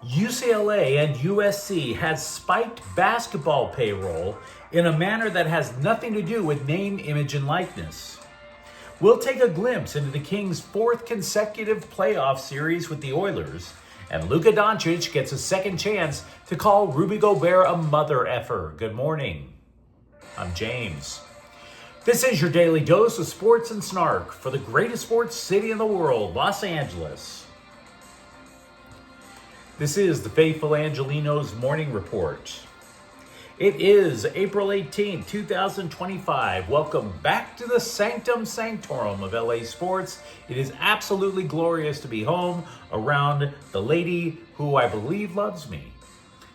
UCLA and USC has spiked basketball payroll in a manner that has nothing to do with name, image, and likeness. We'll take a glimpse into the Kings' fourth consecutive playoff series with the Oilers, and Luka Doncic gets a second chance to call Rudy Goebert a mother effer. Good morning. I'm James. This is your daily dose of sports and snark for the greatest sports city in the world, Los Angeles. This is the faithful Angelenos morning report. It is April 18th, 2025. Welcome back to the Sanctum Sanctorum of LA Sports. It is absolutely glorious to be home around the lady who I believe loves me.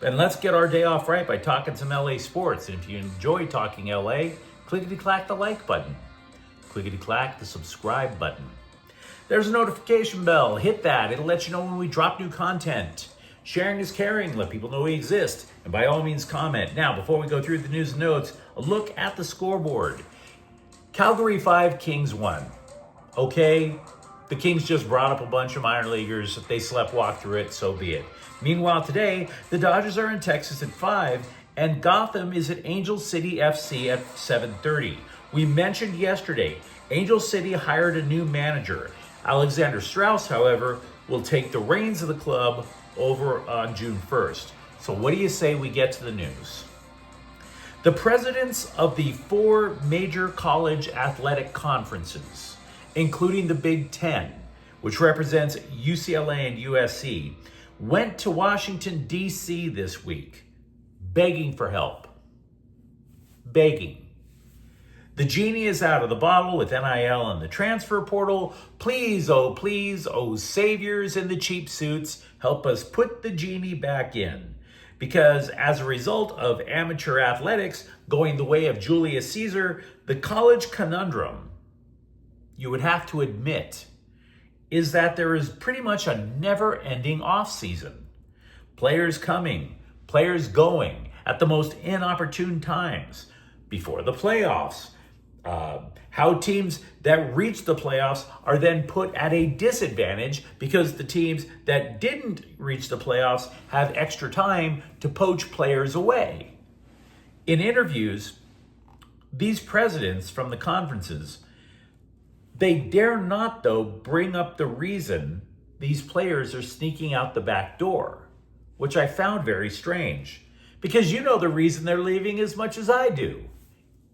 And let's get our day off right by talking some LA sports. And if you enjoy talking LA, clickety-clack the like button. Clickety-clack the subscribe button. There's a notification bell. Hit that. It'll let you know when we drop new content. Sharing is caring. Let people know we exist. And by all means, comment. Now, before we go through the news and notes, a look at the scoreboard. Calgary 5, Kings 1. Okay, the Kings just brought up a bunch of minor leaguers. If they walk through it, so be it. Meanwhile, today, the Dodgers are in Texas at 5, and Gotham is at Angel City FC at 7:30. We mentioned yesterday, Angel City hired a new manager. Alexander Strauss, however, will take the reins of the club over on June 1st. So what do you say we get to the news? The presidents of the 4 major college athletic conferences, including the Big Ten, which represents UCLA and USC, went to Washington, D.C. this week, begging for help. Begging. The genie is out of the bottle with NIL and the transfer portal. Please, oh, saviors in the cheap suits, help us put the genie back in. Because as a result of amateur athletics going the way of Julius Caesar, the college conundrum, you would have to admit, is that there is pretty much a never-ending offseason. Players coming, players going at the most inopportune times, before the playoffs. How teams that reach the playoffs are then put at a disadvantage because the teams that didn't reach the playoffs have extra time to poach players away. In interviews, these presidents from the conferences, they dare not, though, bring up the reason these players are sneaking out the back door, which I found very strange. Because you know the reason they're leaving as much as I do.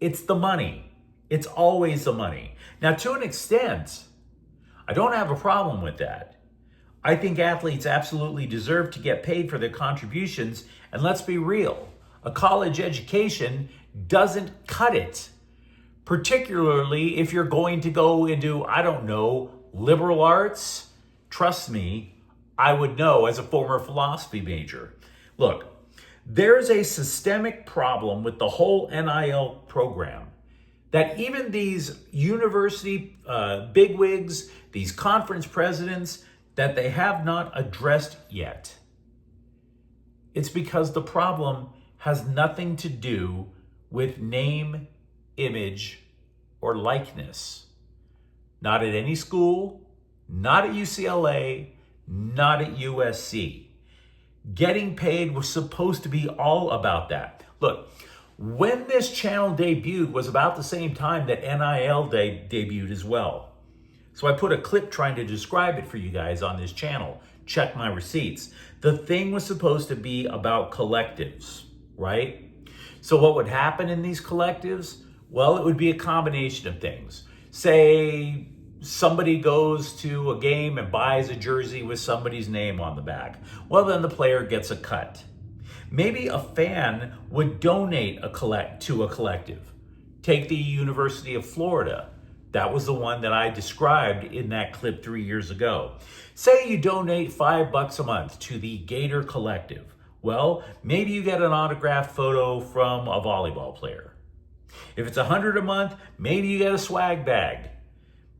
It's the money. It's always the money. Now, to an extent, I don't have a problem with that. I think athletes absolutely deserve to get paid for their contributions. And let's be real, a college education doesn't cut it. Particularly if you're going to go into, I don't know, liberal arts. Trust me, I would know as a former philosophy major. Look, there's a systemic problem with the whole NIL program that even these university bigwigs, these conference presidents, that they have not addressed yet. It's because the problem has nothing to do with name, image, or likeness. Not at any school, not at UCLA, not at USC. Getting paid was supposed to be all about that. Look, when this channel debuted was about the same time that NIL debuted as well. So I put a clip trying to describe it for you guys on this channel. Check my receipts. The thing was supposed to be about collectives, right? So what would happen in these collectives? Well, it would be a combination of things. Say somebody goes to a game and buys a jersey with somebody's name on the back. Well, then the player gets a cut. Maybe a fan would donate to a collective. Take the University of Florida. That was the one that I described in that clip 3 years ago. Say you donate $5 a month to the Gator Collective. Well, maybe you get an autographed photo from a volleyball player. If it's $100 a month, maybe you get a swag bag.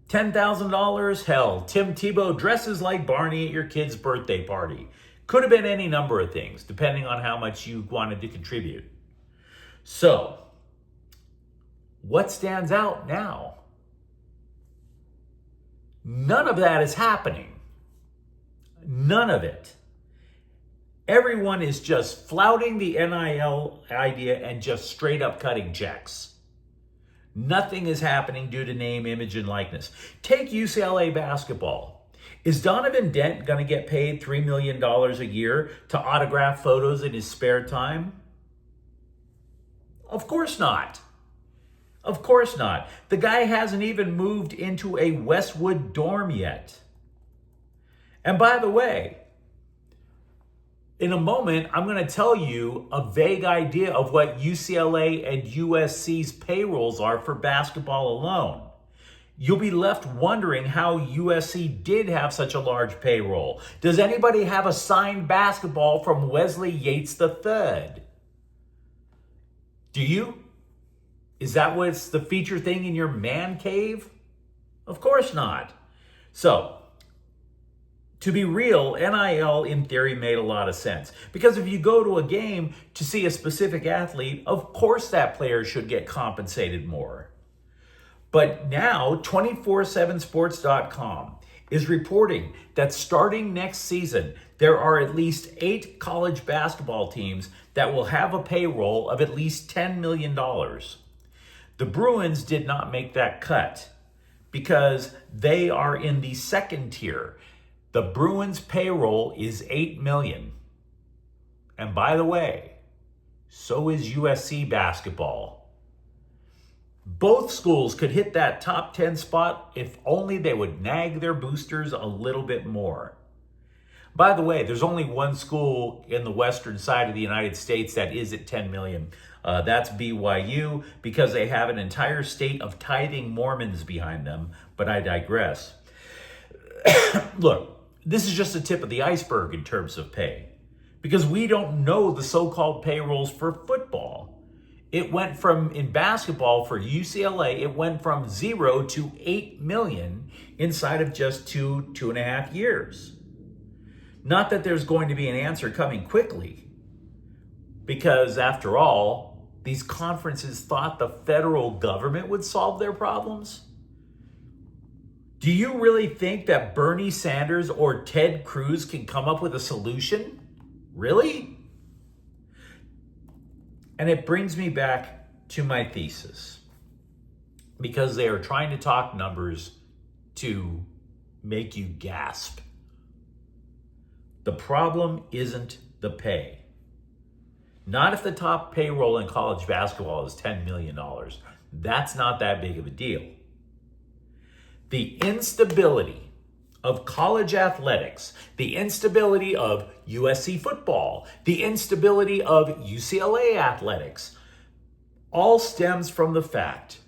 $10,000, hell, Tim Tebow dresses like Barney at your kid's birthday party. Could have been any number of things, depending on how much you wanted to contribute. So, what stands out now? None of that is happening. None of it. Everyone is just flouting the NIL idea and just straight up cutting checks. Nothing is happening due to name, image, and likeness. Take UCLA basketball. Is Donovan Dent going to get paid $3 million a year to autograph photos in his spare time? Of course not. Of course not. The guy hasn't even moved into a Westwood dorm yet. And by the way, in a moment, I'm going to tell you a vague idea of what UCLA and USC's payrolls are for basketball alone. You'll be left wondering how USC did have such a large payroll. Does anybody have a signed basketball from Wesley Yates III? Do you? Is that what's the feature thing in your man cave? Of course not. So, to be real, NIL in theory made a lot of sense. Because if you go to a game to see a specific athlete, of course that player should get compensated more. But now, 247sports.com is reporting that starting next season, there are at least 8 college basketball teams that will have a payroll of at least $10 million. The Bruins did not make that cut because they are in the second tier. The Bruins payroll is $8 million. And by the way, so is USC basketball. Both schools could hit that top 10 spot if only they would nag their boosters a little bit more. By the way, there's only one school in the western side of the United States that is at 10 million. That's BYU, because they have an entire state of tithing Mormons behind them, but I digress. Look, this is just the tip of the iceberg in terms of pay, because we don't know the so-called payrolls for football. It went from, in basketball for UCLA, it went from 0 to 8 million inside of just 2.5 years. Not that there's going to be an answer coming quickly, because after all, these conferences thought the federal government would solve their problems. Do you really think that Bernie Sanders or Ted Cruz can come up with a solution? Really? And it brings me back to my thesis, because they are trying to talk numbers to make you gasp. The problem isn't the pay. Not if the top payroll in college basketball is $10 million. That's not that big of a deal. The instability of college athletics, the instability of USC football, the instability of UCLA athletics, all stems from the fact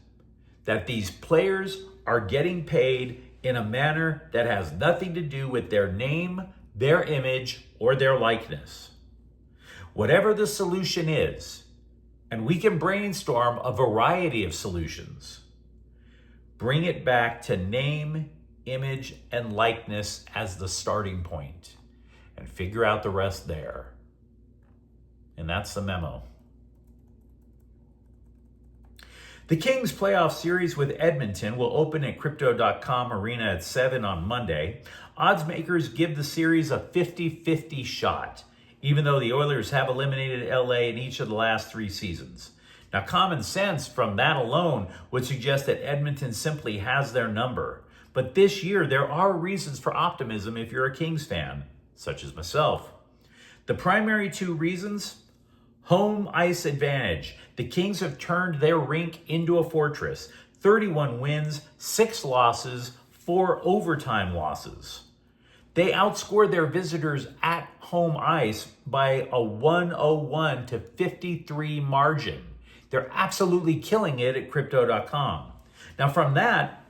that these players are getting paid in a manner that has nothing to do with their name, their image, or their likeness. Whatever the solution is, and we can brainstorm a variety of solutions, bring it back to name, image, and likeness as the starting point, and figure out the rest there. And that's the memo. The Kings playoff series with Edmonton will open at Crypto.com Arena at 7 on Monday. Odds makers give the series a 50-50 shot, even though the Oilers have eliminated LA in each of the last 3 seasons. Now, common sense from that alone would suggest that Edmonton simply has their number. But this year, there are reasons for optimism if you're a Kings fan, such as myself. The primary 2 reasons: home ice advantage. The Kings have turned their rink into a fortress. 31 wins, 6 losses, 4 overtime losses. They outscored their visitors at home ice by a 101-53 margin. They're absolutely killing it at Crypto.com. Now from that,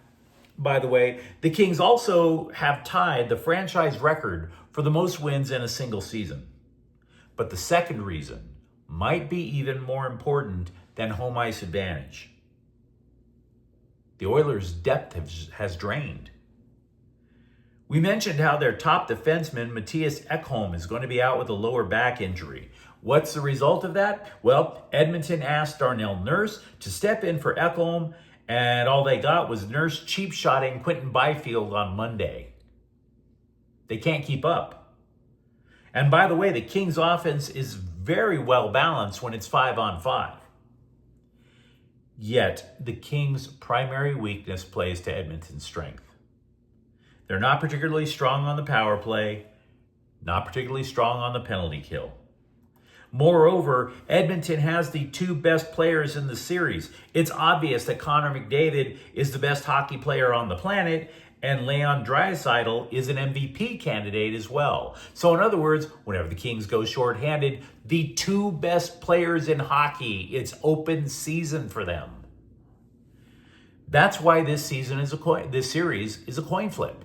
by the way, the Kings also have tied the franchise record for the most wins in a single season. But the second reason might be even more important than home ice advantage. The Oilers' depth has drained. We mentioned how their top defenseman, Mattias Ekholm, is going to be out with a lower back injury. What's the result of that? Well, Edmonton asked Darnell Nurse to step in for Ekholm, and all they got was Nurse cheap-shotting Quentin Byfield on Monday. They can't keep up. And by the way, the Kings offense is very well balanced when it's 5-on-5. Yet, the Kings' primary weakness plays to Edmonton's strength. They're not particularly strong on the power play, not particularly strong on the penalty kill. Moreover, Edmonton has the two best players in the series. It's obvious that Connor McDavid is the best hockey player on the planet, and Leon Draisaitl is an MVP candidate as well. So in other words, whenever the Kings go shorthanded, the two best players in hockey, it's open season for them. That's why this series is a coin flip.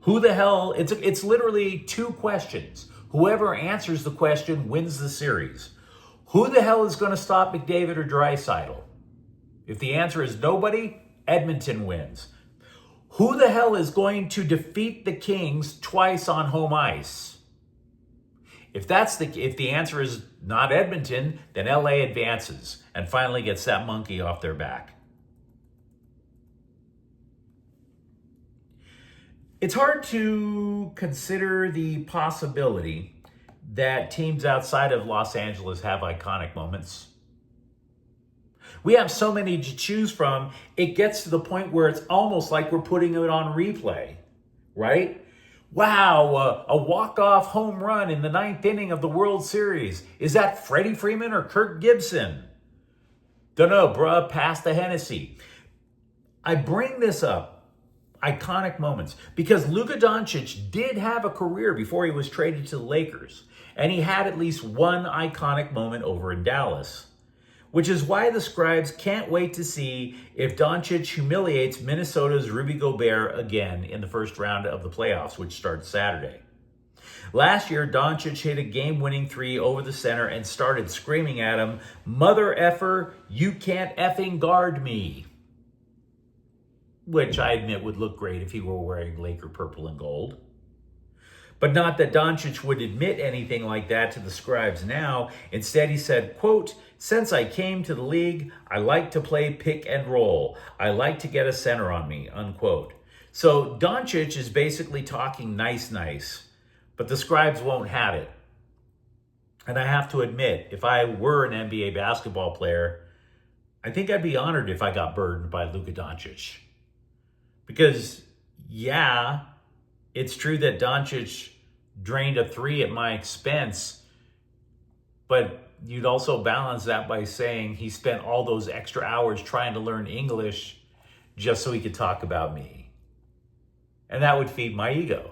Who the hell? It's literally two questions. Whoever answers the question wins the series. Who the hell is going to stop McDavid or Draisaitl? If the answer is nobody, Edmonton wins. Who the hell is going to defeat the Kings twice on home ice? If the answer is not Edmonton, then LA advances and finally gets that monkey off their back. It's hard to consider the possibility that teams outside of Los Angeles have iconic moments. We have so many to choose from, it gets to the point where it's almost like we're putting it on replay, right? Wow, a walk-off home run in the 9th inning of the World Series. Is that Freddie Freeman or Kirk Gibson? Dunno, bruh, pass the Hennessy. I bring this up, iconic moments, because Luka Doncic did have a career before he was traded to the Lakers, and he had at least one iconic moment over in Dallas, which is why the scribes can't wait to see if Doncic humiliates Minnesota's Rudy Goebert again in the first round of the playoffs, which starts Saturday. Last year, Doncic hit a game-winning three over the center and started screaming at him, "Mother effer, you can't effing guard me." Which I admit would look great if he were wearing Laker purple and gold. But not that Doncic would admit anything like that to the scribes now. Instead, he said, quote, "Since I came to the league, I like to play pick and roll. I like to get a center on me," unquote. So Doncic is basically talking nice, but the scribes won't have it. And I have to admit, if I were an NBA basketball player, I think I'd be honored if I got burdened by Luka Doncic. Because, yeah, it's true that Doncic drained a three at my expense, but you'd also balance that by saying he spent all those extra hours trying to learn English just so he could talk about me. And that would feed my ego.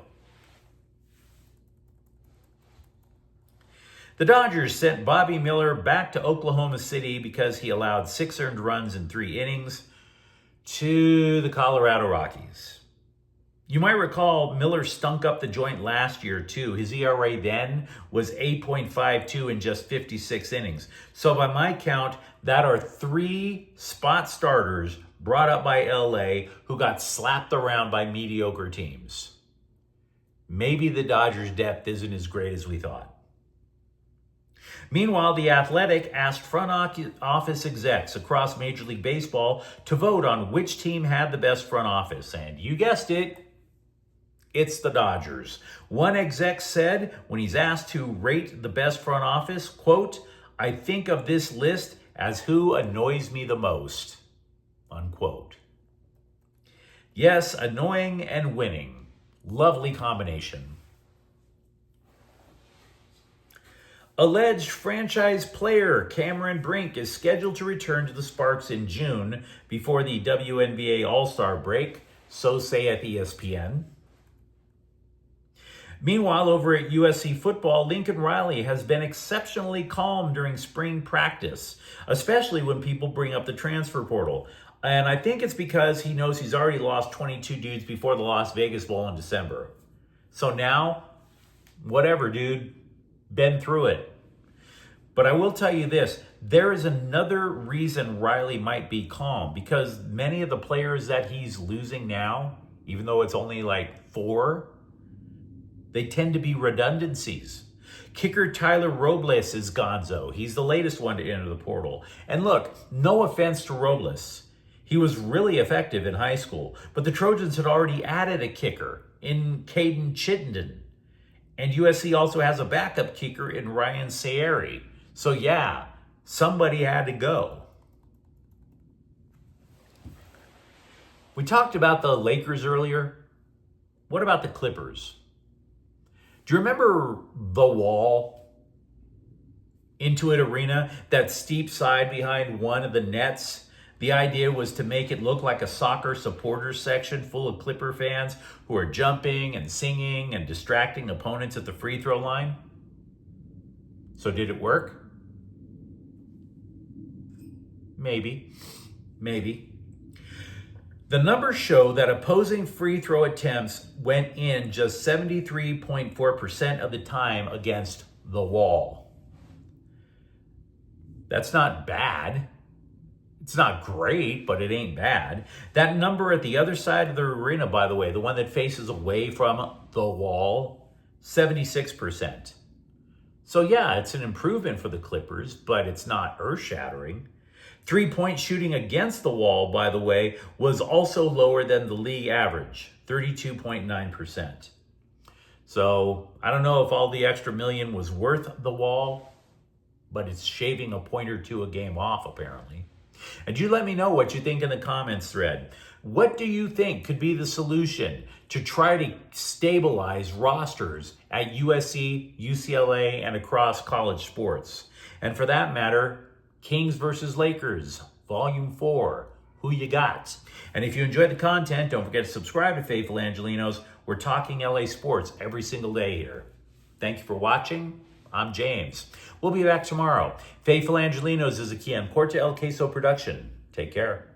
The Dodgers sent Bobby Miller back to Oklahoma City because he allowed 6 earned runs in 3 innings to the Colorado Rockies. You might recall Miller stunk up the joint last year too. His ERA then was 8.52 in just 56 innings. So by my count, that are 3 spot starters brought up by LA who got slapped around by mediocre teams. Maybe the Dodgers' depth isn't as great as we thought. Meanwhile, The Athletic asked front office execs across Major League Baseball to vote on which team had the best front office. And you guessed it, it's the Dodgers. One exec said when he's asked to rate the best front office, quote, "I think of this list as who annoys me the most," unquote. Yes, annoying and winning. Lovely combination. Alleged franchise player Cameron Brink is scheduled to return to the Sparks in June before the WNBA All-Star break, so saith ESPN. Meanwhile, over at USC football, Lincoln Riley has been exceptionally calm during spring practice, especially when people bring up the transfer portal. And I think it's because he knows he's already lost 22 dudes before the Las Vegas Bowl in December. So now, whatever, dude. Been through it. But I will tell you this, there is another reason Riley might be calm, because many of the players that he's losing now, even though it's only like 4, they tend to be redundancies. Kicker Tyler Robles is gonzo. He's the latest one to enter the portal. And look, no offense to Robles. He was really effective in high school, but the Trojans had already added a kicker in Caden Chittenden. And USC also has a backup kicker in Ryan Sayeri. So yeah, somebody had to go. We talked about the Lakers earlier. What about the Clippers? Do you remember the wall? Intuit Arena, that steep side behind one of the nets. The idea was to make it look like a soccer supporters section full of Clipper fans who are jumping and singing and distracting opponents at the free throw line. So did it work? Maybe. The numbers show that opposing free throw attempts went in just 73.4% of the time against the wall. That's not bad. It's not great, but it ain't bad. That number at the other side of the arena, by the way, the one that faces away from the wall, 76%. So yeah, it's an improvement for the Clippers, but it's not earth-shattering. 3-point shooting against the wall, by the way, was also lower than the league average, 32.9%. So I don't know if all the extra million was worth the wall, but it's shaving a point or two a game off, apparently. And you let me know what you think in the comments thread. What do you think could be the solution to try to stabilize rosters at USC, UCLA, and across college sports? And for that matter, Kings versus Lakers, Volume 4. Who you got? And if you enjoyed the content, don't forget to subscribe to Faithful Angelenos. We're talking LA sports every single day here. Thank you for watching. I'm James. We'll be back tomorrow. Faithful Angelenos is a Kian Porta El Queso production. Take care.